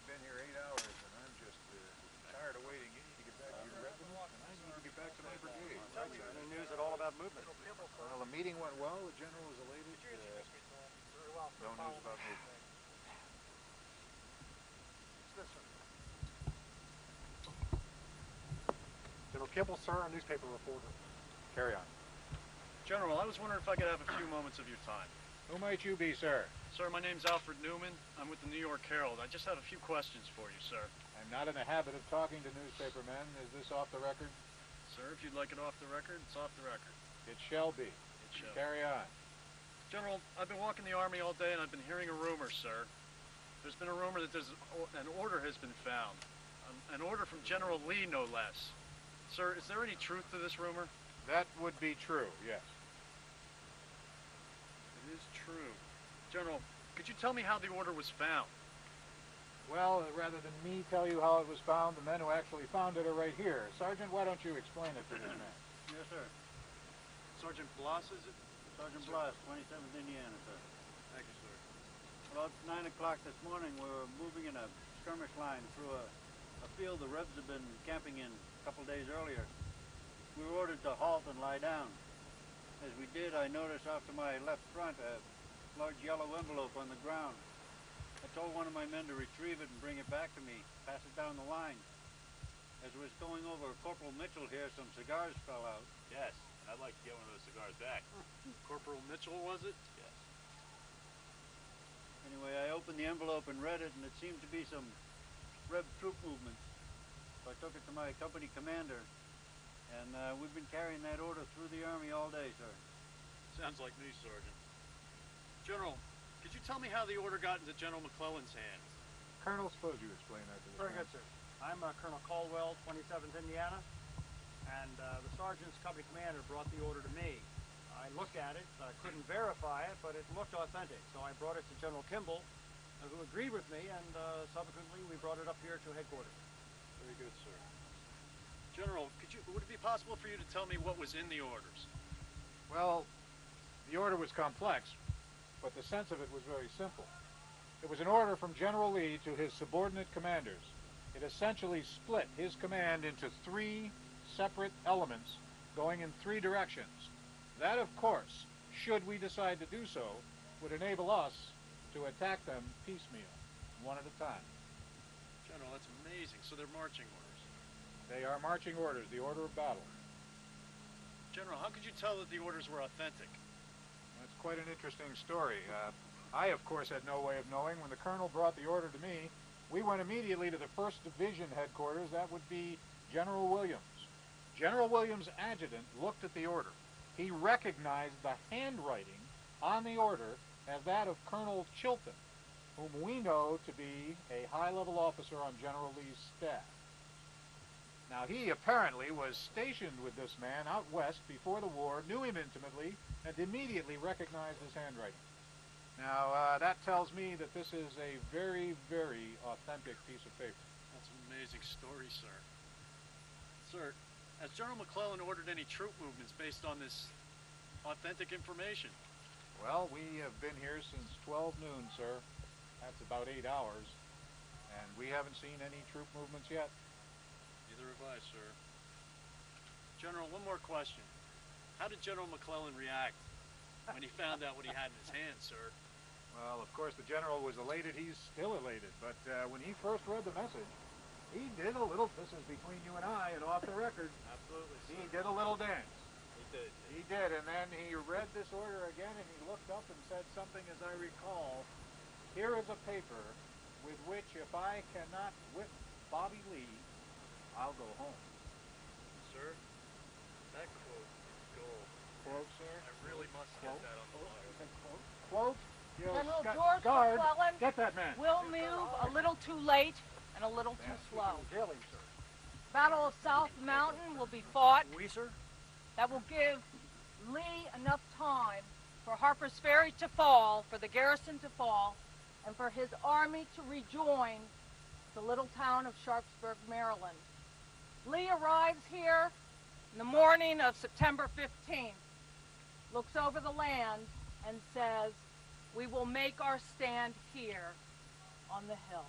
I've been here 8 hours, and I'm just tired of waiting. You need to get back to your regiment, and I need to get back to my brigade. Any news at all about movement? Well, the meeting went well. The general was elated. No news about movement. General Kibble, sir, a newspaper reporter. Carry on. General, I was wondering if I could have a few moments of your time. Who might you be, sir? Sir, my name's Alfred Newman. I'm with the New York Herald. I just have a few questions for you, sir. I'm not in the habit of talking to newspaper men. Is this off the record? Sir, if you'd like it off the record, it's off the record. It shall be. It shall. Carry on. General, I've been walking the Army all day, and I've been hearing a rumor, sir. There's been a rumor that an order has been found. An order from General Lee, no less. Sir, is there any truth to this rumor? That would be true, yes. It is true. General, could you tell me how the order was found? Well, rather than me tell you how it was found, the men who actually found it are right here. Sergeant, why don't you explain it to this man? Yes, sir. Sergeant Bloss, is it? Sergeant Bloss, 27th Indiana, sir. Thank you, sir. About 9 o'clock this morning, we were moving in a skirmish line through a field the Rebs had been camping in a couple days earlier. We were ordered to halt and lie down. As we did, I noticed off to my left front a large yellow envelope on the ground. I told one of my men to retrieve it and bring it back to me, pass it down the line. As I was going over, Corporal Mitchell here, some cigars fell out. Yes, and I'd like to get one of those cigars back. Corporal Mitchell, was it? Yes. Anyway, I opened the envelope and read it, and it seemed to be some Reb troop movements. So I took it to my company commander, and we've been carrying that order through the Army all day, sir. Sounds like me, Sergeant. General, could you tell me how the order got into General McClellan's hands? Colonel, suppose you explain that to this Very man. good, sir. I'm Colonel Caldwell, 27th Indiana, and the sergeant's company commander brought the order to me. I looked at it, I couldn't verify it, but it looked authentic, so I brought it to General Kimball, who agreed with me, and subsequently we brought it up here to headquarters. Very good, sir. General, would it be possible for you to tell me what was in the orders? Well, the order was complex, but the sense of it was very simple. It was an order from General Lee to his subordinate commanders. It essentially split his command into 3 separate elements going in 3 directions. That, of course, should we decide to do so, would enable us to attack them piecemeal, one at a time. General, that's amazing. So they're marching orders. They are marching orders, the order of battle. General, how could you tell that the orders were authentic? That's quite an interesting story. I, of course, had no way of knowing. When the colonel brought the order to me, we went immediately to the 1st Division headquarters. That would be General Williams. General Williams' adjutant looked at the order. He recognized the handwriting on the order as that of Colonel Chilton, whom we know to be a high-level officer on General Lee's staff. Now, he apparently was stationed with this man out west before the war, knew him intimately, and immediately recognized his handwriting. Now, that tells me that this is a very, very authentic piece of paper. That's an amazing story, sir. Sir, has General McClellan ordered any troop movements based on this authentic information? Well, we have been here since 12 noon, sir. That's about 8 hours. And we haven't seen any troop movements yet. Neither have I, sir. General, one more question. How did General McClellan react when he found out what he had in his hands, sir? Well, of course, the general was elated. He's still elated. But when he first read the message, he did a little, this is between you and I and off the record. Absolutely, sir. He did a little dance. He did. He did, and then he read this order again, and he looked up and said something, as I recall, "Here is a paper with which, if I cannot whip Bobby Lee, I'll go home." Sir, that quote is gold. Quote, sir? I really must get that on the log. Quote? You General Scott George guard, McClellan get that man. will move a little too late and a little too slow. Daily, sir. Battle of South Mountain will be fought. We, sir? That will give Lee enough time for Harper's Ferry to fall, for the garrison to fall, and for his army to rejoin the little town of Sharpsburg, Maryland. Lee arrives here in the morning of September 15th, looks over the land, and says, "We will make our stand here on the hill."